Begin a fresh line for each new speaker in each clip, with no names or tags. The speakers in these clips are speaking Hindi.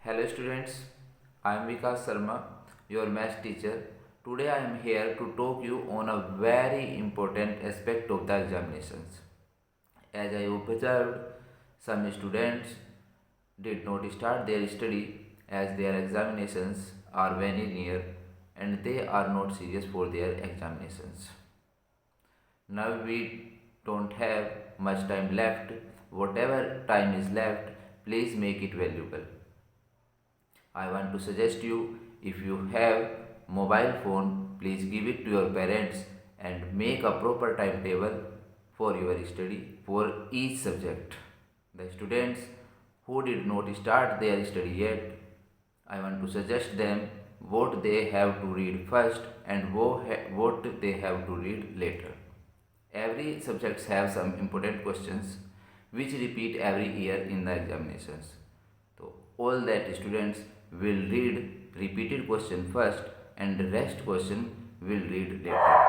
Hello students, I am Vikas Sharma, your math teacher. Today I am here to talk you on a very important aspect of the examinations. As I observed, some students did not start their study as their examinations are very near and they are not serious for their examinations. Now we don't have much time left. Whatever time is left, please make it valuable. I want to suggest you, if you have mobile phone, please give it to your parents and make a proper timetable for your study for each subject. The students who did not start their study yet, I want to suggest them what they have to read first and what they have to read later. Every subject has some important questions which repeat every year in the examinations. So all that students will read repeated question first and the rest question will read later.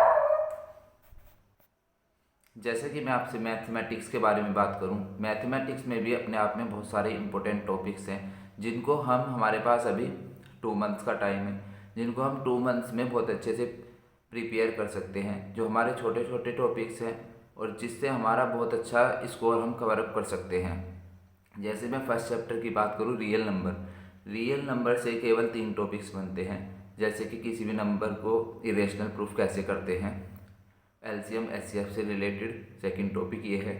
जैसे कि मैं आपसे मैथमेटिक्स के बारे में बात करूं, मैथमेटिक्स में भी अपने आप में बहुत सारे इंपॉर्टेंट टॉपिक्स हैं जिनको हम हमारे पास अभी 2 मंथ्स का टाइम है, जिनको हम 2 मंथ्स में बहुत अच्छे से प्रिपेयर कर सकते हैं, जो हमारे छोटे छोटे टॉपिक्स हैं और जिससे हमारा बहुत अच्छा स्कोर हम कवर अप कर सकते हैं। जैसे मैं फर्स्ट चैप्टर की बात करूँ, रियल नंबर से केवल 3 टॉपिक्स बनते हैं, जैसे कि किसी भी नंबर को इरेशनल प्रूफ कैसे करते हैं, एलसीएम एचसीएफ से रिलेटेड सेकंड टॉपिक ये है,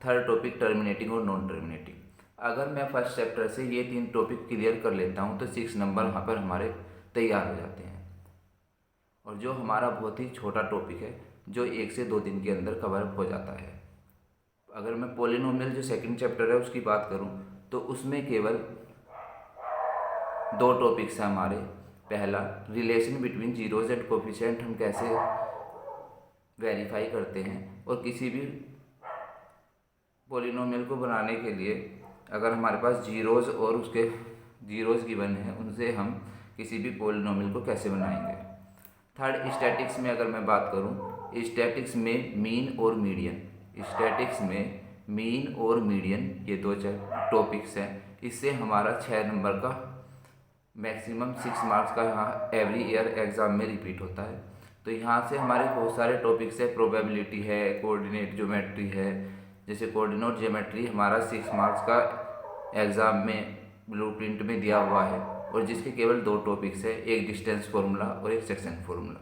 थर्ड टॉपिक टर्मिनेटिंग और नॉन टर्मिनेटिंग। अगर मैं फर्स्ट चैप्टर से ये 3 टॉपिक क्लियर कर लेता हूँ तो 6 नंबर वहाँ पर हमारे तैयार हो जाते हैं। और जो हमारा बहुत ही छोटा टॉपिक है जो 1 से 2 दिन के अंदर कवर अप हो जाता है। अगर मैं पॉलिनोमियल जो सेकंड चैप्टर है उसकी बात करूँ तो उसमें केवल 2 टॉपिक्स हैं हमारे। पहला, relation between zeros and coefficient हम कैसे वेरीफाई करते हैं, और किसी भी पॉलिनोमियल को बनाने के लिए अगर हमारे पास जीरोज और उसके जीरोज गिवन है उनसे हम किसी भी पॉलिनोमियल को कैसे बनाएंगे। थर्ड, स्टैटिक्स में अगर मैं बात करूं, स्टैटिक्स में मीन और मीडियन, ये 2 टॉपिक्स हैं। इससे हमारा 6 नंबर का मैक्सिमम 6 मार्क्स का यहाँ एवरी ईयर एग्ज़ाम में रिपीट होता है। तो यहाँ से हमारे बहुत सारे टॉपिक्स है, प्रोबेबिलिटी है, कोऑर्डिनेट ज्योमेट्री है। जैसे कोऑर्डिनेट ज्योमेट्री हमारा 6 मार्क्स का एग्ज़ाम में ब्लूप्रिंट में दिया हुआ है और जिसके केवल 2 टॉपिक्स है, एक डिस्टेंस फार्मूला और एक सेक्शन फार्मूला।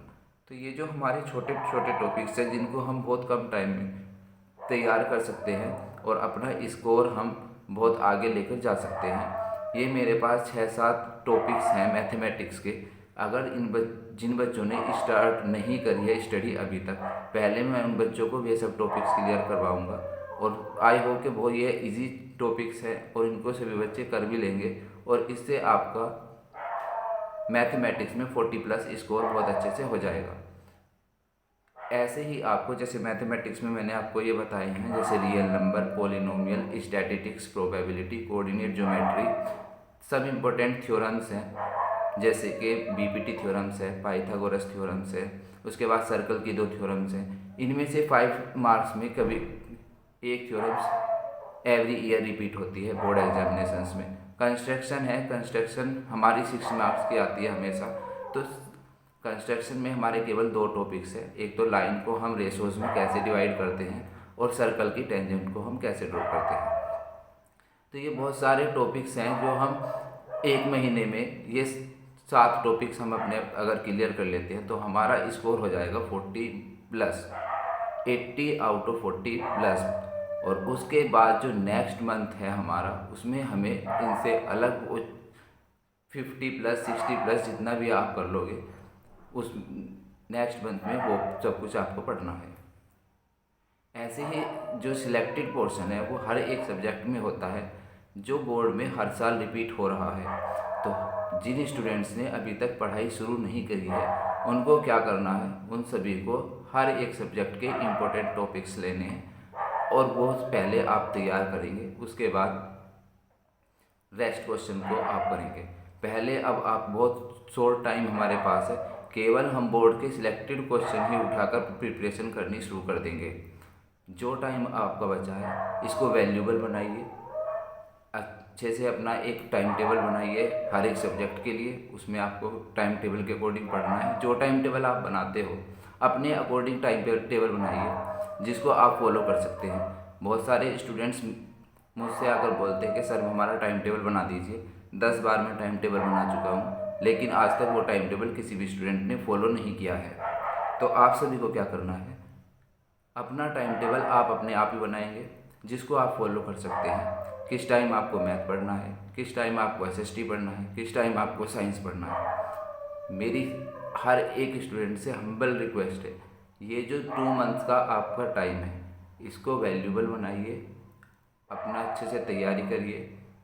तो ये जो हमारे छोटे छोटे टॉपिक्स हैं जिनको हम बहुत कम टाइम में तैयार कर सकते हैं और अपना स्कोर हम बहुत आगे लेकर जा सकते हैं। ये मेरे पास 6-7 टॉपिक्स हैं मैथमेटिक्स के। अगर जिन बच्चों ने स्टार्ट नहीं करी है स्टडी अभी तक, पहले मैं उन बच्चों को ये सब टॉपिक्स क्लियर करवाऊंगा और आई होप कि वो ये इजी टॉपिक्स हैं और इनको सभी बच्चे कर भी लेंगे और इससे आपका मैथमेटिक्स में 40+ स्कोर बहुत अच्छे से हो जाएगा। ऐसे ही आपको जैसे मैथमेटिक्स में मैंने आपको ये बताए हैं, जैसे real number, polynomial, statistics, probability, coordinate geometry, सब इम्पोर्टेंट थ्योरम्स हैं। जैसे कि बीपीटी थ्योरम्स है, पाइथागोरस थ्योरम्स है, उसके बाद सर्कल की 2 थ्योरम्स हैं। इनमें से 5 मार्क्स में कभी एक थ्योरम्स एवरी ईयर रिपीट होती है बोर्ड एग्जामिनेशंस में। कंस्ट्रक्शन है, कंस्ट्रक्शन हमारी 6 मार्क्स की आती है हमेशा। तो कंस्ट्रक्शन में हमारे केवल 2 टॉपिक्स है, एक तो लाइन को हम रेशोज में कैसे डिवाइड करते हैं और सर्कल की टेंजेंट को हम कैसे ड्रॉ करते हैं। तो ये बहुत सारे टॉपिक्स हैं जो हम 1 महीने में ये 7 टॉपिक्स हम अपने अगर क्लियर कर लेते हैं तो हमारा स्कोर हो जाएगा 40+, 80 आउट ऑफ 40+। और उसके बाद जो नेक्स्ट मंथ है हमारा, उसमें हमें इनसे अलग 50+, 60+ जितना भी आप कर लोगे उस नेक्स्ट मंथ में वो सब कुछ आपको पढ़ना है। ऐसे ही जो सिलेक्टेड पोर्शन है वो हर एक सब्जेक्ट में होता है जो बोर्ड में हर साल रिपीट हो रहा है। तो जिन स्टूडेंट्स ने अभी तक पढ़ाई शुरू नहीं करी है उनको क्या करना है, उन सभी को हर एक सब्जेक्ट के इम्पोर्टेंट टॉपिक्स लेने हैं और वो पहले आप तैयार करेंगे, उसके बाद रेस्ट क्वेश्चन को आप करेंगे। पहले अब आप बहुत शॉर्ट टाइम हमारे पास है, केवल हम बोर्ड के सिलेक्टेड क्वेश्चन ही उठाकर प्रिपरेशन करनी शुरू कर देंगे। जो टाइम आपका बचा है इसको वैल्यूबल बनाइए, अच्छे से अपना एक टाइम टेबल बनाइए हर एक सब्जेक्ट के लिए। उसमें आपको टाइम टेबल के अकॉर्डिंग पढ़ना है। जो टाइम टेबल आप बनाते हो अपने अकॉर्डिंग टाइम टेबल बनाइए जिसको आप फॉलो कर सकते हैं। बहुत सारे स्टूडेंट्स मुझसे आकर बोलते हैं कि सर हमारा टाइम टेबल बना दीजिए। 10 बार मैं टाइम टेबल बना चुका हूँ लेकिन आज तक वो टाइम टेबल किसी भी स्टूडेंट ने फॉलो नहीं किया है। तो आप सभी को क्या करना है, अपना टाइम टेबल आप अपने आप ही बनाएंगे जिसको आप फॉलो कर सकते हैं। किस टाइम आपको मैथ पढ़ना है, किस टाइम आपको एसएसटी पढ़ना है, किस टाइम आपको साइंस पढ़ना है। मेरी हर एक स्टूडेंट से हम्बल रिक्वेस्ट है, ये जो 2 मंथ्स का आपका टाइम है इसको वैल्यूबल बनाइए, अपना अच्छे से तैयारी करिए,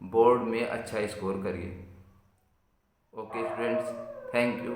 बोर्ड में अच्छा स्कोर करिए। Okay students, thank you.